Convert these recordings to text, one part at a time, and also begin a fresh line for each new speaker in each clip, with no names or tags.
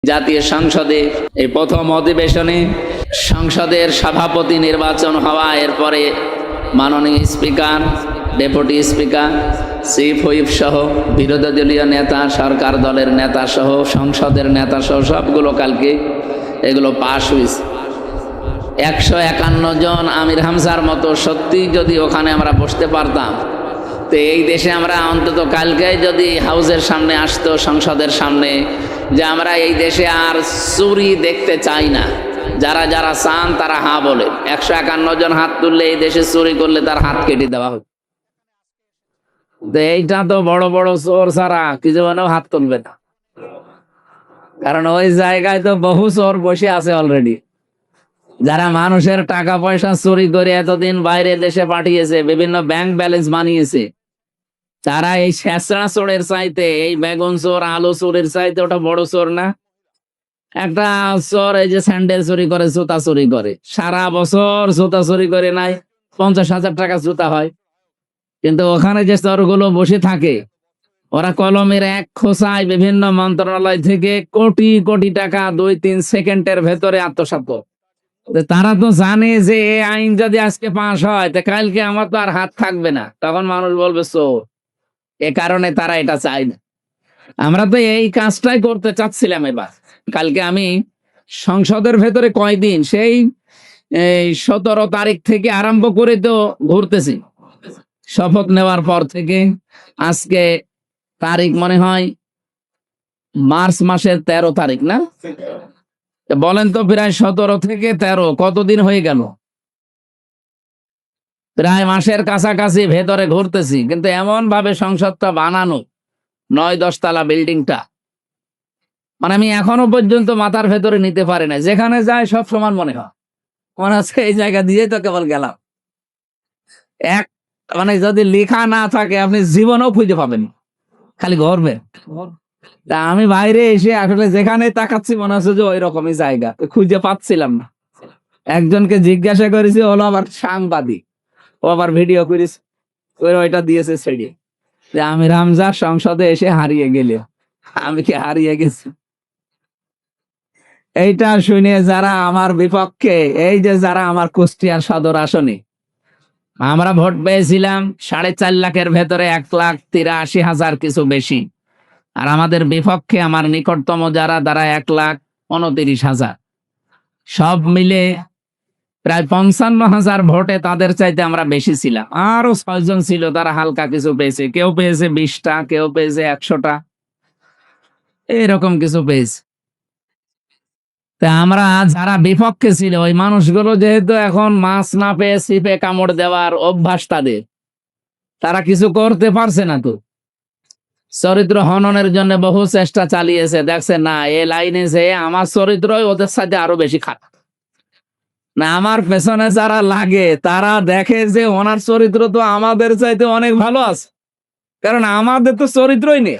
জাতীয় সংসদে এই প্রথম অধিবেশনে সংসদের সভাপতি নির্বাচন হওয়া, এরপরে মাননীয় speaker, deputy speaker, chief whip সহ বিরোধী দলীয় নেতা, সরকার দলের নেতা সহ সংসদের নেতা সহ সবগুলো কালকে এগুলো পাশ হয়েছে। 151 জন আমির হামজার মতো সত্যি যদি ওখানে আমরা বসতে পারতাম, তো এই দেশে আমরা অন্তত কালকে যদি হাউসের সামনে আসতো, সংসদের সামনে, যে আমরা এই দেশে আর চুরি দেখতে চাই না। যারা যারা চান তারা হ্যাঁ বলে। 151 জন হাত তুললে এই দেশে চুরি করলে তার হাত কেটে দেওয়া হবে। এইটা তো বড় বড় চোর ছাড়া কিছু হাত তুলবে না, কারণ ওই জায়গায় তো বহু চোর বসে আছে অলরেডি, যারা মানুষের টাকা পয়সা চুরি করে এতদিন বাইরে দেশে পাঠিয়েছে, বিভিন্ন ব্যাংক ব্যালেন্স বানিয়েছে। তারা এই শেষরা চোরের চাইতে, এই বেগুন চোর, আলু চোরের চাইতে ওটা বড় চোর না? একটা চোর এই যে স্যান্ডেল চুরি করে, জুতা চুরি করে, সারা বছর জুতা চুরি করে নাই 50,000 টাকা জুতা হয়। কিন্তু ওখানে যে চোরগুলো বসে থাকে, ওরা কলমের এক খোঁচায় বিভিন্ন মন্ত্রণালয় থেকে কোটি কোটি টাকা 2-3 সেকেন্ডের ভেতরে আত্মসাৎ করে। তারা তো জানে যে এই আইন যদি আজকে পাশ হয়, তো কালকে আমার তো আর হাত থাকবে না, তখন মানুষ বলবে চোর। এ কারণে তারা এটা চায় না। আমরা তো এই কাজটাই করতে চাচ্ছিলাম এবার। কালকে আমি সংসদের ভেতরে কয়দিন, সেই 17 তারিখ থেকে আরম্ভ করে তো ঘুরতেছি, শপথ নেওয়ার পর থেকে আজকে তারিখ মনে হয় মার্চ মাসের 13 তারিখ না? বলেন তো, প্রায় 17 থেকে 13 কতদিন হয়ে গেল? প্রায় মাসের কাছাকাছি ভেতরে ঘুরতেছি। কিন্তু এমন ভাবে সংসদটা বানানো, 9-10 তলা বিল্ডিংটা, মানে আমি এখনো পর্যন্ত মাথার ভেতরে নিতে পারি না। যেখানে যায় সব সমান মনে হয়, মনে হচ্ছে এই জায়গা দিয়ে তো কেবল গেলাম। এক মানে যদি লেখা না থাকে আপনি জীবনেও খুঁজে পাবেন, খালি ঘুরবে। তা আমি বাইরে এসে আসলে যেখানে তাকাচ্ছি মনে হচ্ছে যে ওই রকমই জায়গা, খুঁজে পাচ্ছিলাম না। একজনকে জিজ্ঞাসা করেছি, হলো আবার সাংবাদিক, ও আবার ভিডিও করেছে, ওইটা দিয়েছে ছেড়ে যে আমির হামজা সংসদে এসে হারিয়ে গেলে। আমি কি হারিয়ে গেছি? এইটা শুনে যারা আমার বিপক্ষে, এই যে যারা আমার কুষ্টিয়ার সদর আসনে, আমরা ভোট পেয়েছিলাম 4.5 লাখের ভেতরে 1,83,000 কিছু বেশি, আর আমাদের বিপক্ষে আমার নিকটতম যারা, তারা 1,29,000। সব মিলে প্রায় 55,000 ভোটে তাদের চাইতে আমরা বেশি ছিলাম। আরো 6 জন ছিল, তারা হালকা কিছু পেয়েছে, কেউ পেয়েছে 20টা, কেউ পেয়েছে 100টা, এরকম কিছু পেয়েছে। তা আমরা যারা বিপক্ষে ছিল, ওই মানুষগুলো যেহেতু এখন মাছ না পেয়ে ছিপে কামড় দেওয়ার অভ্যাস তাদের, তারা কিছু করতে পারছে না। তো চরিত্র হননের জন্য বহু চেষ্টা চালিয়েছে, দেখছে না এ লাইনে যে আমার চরিত্রই ওদের সাথে আরো বেশি খারাপ। না, আমার পেছনে যারা লাগে তারা দেখে যে ওনার চরিত্র তো আমাদের চাইতে অনেক ভালো আছে, কারণ আমাদের তো চরিত্রই নেই।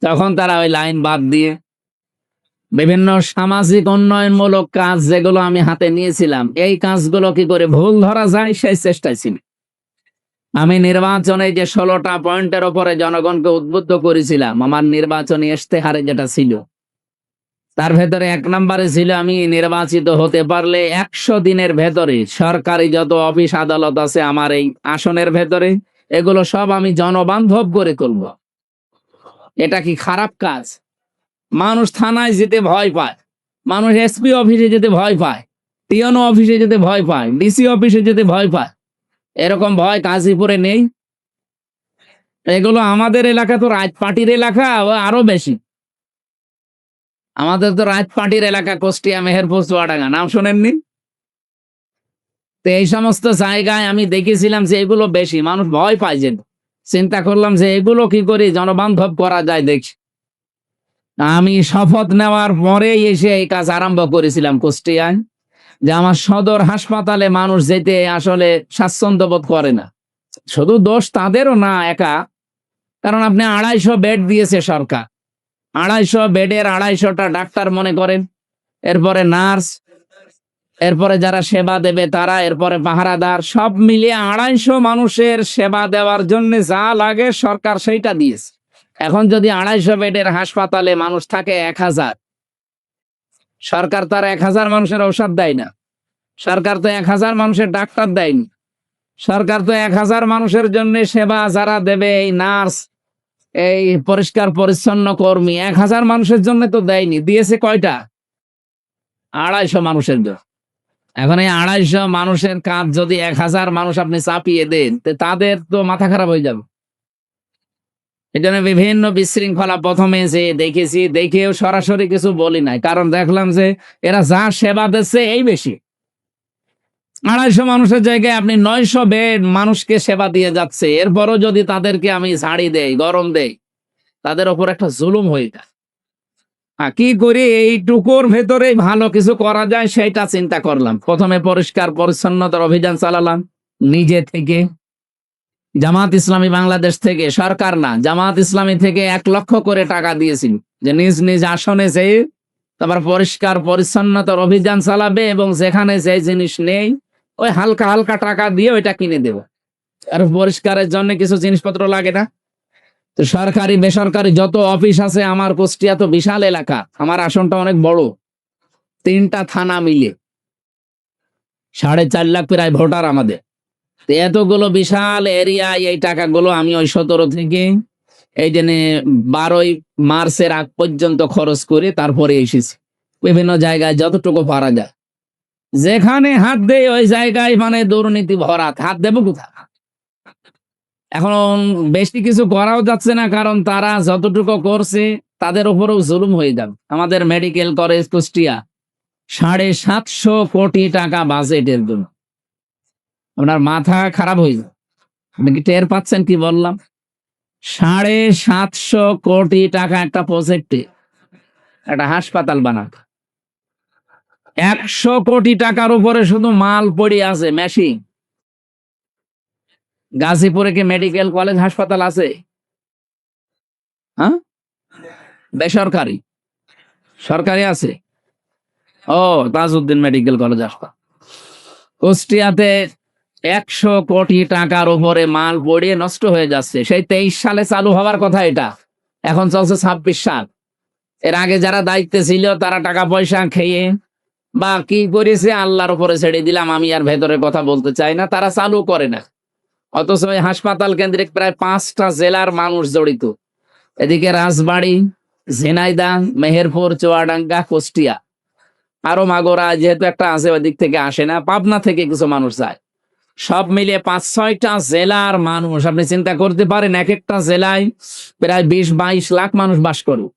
তখন তারা ওই লাইন বাদ দিয়ে বিভিন্ন সামাজিক উন্নয়নমূলক কাজ যেগুলো আমি হাতে নিয়েছিলাম, এই কাজগুলো কি করে ভুল ধরা যায় সেই চেষ্টায় ছিল। আমি নির্বাচনে যে 16টা পয়েন্টের উপরে জনগণকে উদ্বুদ্ধ করেছিলাম, আমার নির্বাচনী ইশতেহারে যেটা ছিল, তার ভেতরে 1 নম্বরে ছিল আমি নির্বাচিত হতে পারলে 100 দিনের ভেতরে সরকারি যত অফিস আদালত আছে আমার এই আসনের ভেতরে, এগুলো সব আমি জনবান্ধব করে তুলব। এটা কি খারাপ কাজ? মানুষ থানায় যেতে ভয় পায়, মানুষ এসপি অফিসে যেতে ভয় পায়, টিএনও অফিসে যেতে ভয় পায়, ডিসি অফিসে যেতে ভয় পায়। এরকম ভয় গাজীপুরে নেই? এগুলো আমাদের এলাকা তো রাজ পার্টির এলাকা, আরো বেশি। আমাদের তো রাজ পার্টির এলাকা, কুষ্টিয়া, মেহেরপুর, চুয়াডাঙ্গা, নাম শোনেননি? তো এই সমস্ত জায়গায় আমি দেখেছিলাম যে এগুলো বেশি, মানুষ ভয় পায়। যে চিন্তা করলাম যে এগুলো কি করে জনবান্ধব করা যায় দেখি। আমি শপথ নেওয়ার পরেই এসে এই কাজ আরম্ভ করেছিলাম কুষ্টিয়ায়, যে আমার সদর হাসপাতালে মানুষ যেতে আসলে স্বাচ্ছন্দ্য বোধ করে না। শুধু দোষ তাদেরও না একা, কারণ আপনি 250 বেড দিয়েছে সরকার, 250 বেডের 250টা ডাক্তার মনে করেন, এরপরে নার্স, এরপরে যারা সেবা দেবে তারা, এরপরে পাহারাদার, সব মিলিয়ে 250 মানুষের সেবা দেওয়ার জন্য যা লাগে সরকার সেইটা দিয়েছে। এখন যদি 250 বেডের হাসপাতালে মানুষ থাকে 1000, সরকার তার 1000 মানুষের ঔষধ দেয় না, সরকার তো 1000 মানুষের ডাক্তার দেয়নি, সরকার তো 1000 মানুষের জন্য সেবা যারা দেবে, এই নার্স, এই পরিষ্কার পরিচ্ছন্ন কর্মী 1000 মানুষের জন্য তো দেয়নি, দিয়েছে কয়টা? 250 মানুষের জন্য। এখন এই 250 মানুষের কাজ যদি 1000 মানুষ আপনি চাপিয়ে দেন, তাদের তো মাথা খারাপ হয়ে যাবে। এই জন্য বিভিন্ন বিশৃঙ্খলা প্রথমে যে দেখেছি, দেখেও সরাসরি কিছু বলি নাই, কারণ দেখলাম যে এরা যা সেবা দিচ্ছে এই বেশি। 250 মানুষের জায়গায় আপনি 900 বেড মানুষকে সেবা দিয়ে যাচ্ছে, এরপরও যদি তাদেরকে আমি ঝাড়ি দেই, গরম দেই, তাদের ওপর একটা জুলুম হয়ে যায়। কি করি এইটুকুর ভেতরে ভালো কিছু করা যায় সেটা চিন্তা করলাম। প্রথমে পরিষ্কার পরিচ্ছন্নতার অভিযান চালালাম নিজে থেকে। জামাত ইসলামী বাংলাদেশ থেকে, সরকার না, জামাত ইসলামী থেকে 1 লক্ষ করে টাকা দিয়েছিল যে নিজ নিজ আসনে যেয়ে তারপর পরিষ্কার পরিচ্ছন্নতার অভিযান চালাবে এবং যেখানে যে জিনিস নেই ওই হালকা হালকা টাকা দিয়ে ওইটা কিনে দেব। আর পরিষ্কারের জন্য কিছু জিনিসপত্র লাগে না। তো সরকারি বেসরকারি যত অফিস আছে, আমার কুষ্টিয়া তো বিশাল এলাকা, আমার আসনটা অনেক বড়, 3টা থানা মিলে 4.5 লাখ প্রায় ভোটার আমাদের। তো এতগুলো বিশাল এরিয়ায় এই টাকাগুলো আমি ওই 17 থেকে এই যে 12ই মার্চের আগ পর্যন্ত খরচ করে তারপরে এসেছি। বিভিন্ন জায়গায় যতটুকু পারা যায়, যেখানে হাত দেয় ওই জায়গায় মানে দুর্নীতি ভরা, হাত দেবো কোথায়? এখন বেশি কিছু করাও যাচ্ছে না, কারণ তারা যতটুকু করছে তাদের উপরেও জুলুম হয়ে যাবে। আমাদের মেডিকেল কলেজ কুষ্টিয়া 750 কোটি টাকা বাজেটের জন্য, আপনার মাথা খারাপ হয়ে যাবে। আপনি কি টের পাচ্ছেন কি বললাম? 750 কোটি টাকা একটা প্রজেক্টে, একটা হাসপাতাল বানাতে। 100 কোটি টাকার উপরে শুধু মাল পড়ে আছে, মেশিন। গাজীপুরে কি মেডিকেল কলেজ হাসপাতাল আছে? হ্যাঁ, বেসরকারি, সরকারি আছে। ও, তাজউদ্দিন মেডিকেল কলেজ হাসপাতাল। কুষ্টিয়াতে 100 কোটি টাকার উপরে মাল পড়িয়ে নষ্ট হয়ে যাচ্ছে। সেই 23 সালে চালু হওয়ার কথা, এটা এখন চলছে 26 সাল। এর আগে যারা দায়িত্বে ছিল তারা টাকা পয়সা খেয়ে বা কি করেছে আল্লাহর উপরে ছেড়ে দিলাম, আমি আর ভেতরে কথা বলতে চাই না, তারা চালু করে না। অথচ এই হাসপাতাল কেন্দ্রিক প্রায় 5টা জেলার মানুষ জড়িত। এদিকে রাজবাড়ী, ঝিনাইদহ, মেহেরপুর, চুয়াডাঙ্গা, কুষ্টিয়া, আরো মাগুরা যেহেতু একটা আছে, ওই দিক থেকে আসে না, পাবনা থেকে কিছু মানুষ যায়। সব মিলিয়ে 5-6টা জেলার মানুষ। আপনি চিন্তা করতে পারেন, এক একটা জেলায় প্রায় 20-22 লাখ মানুষ বাস করুক।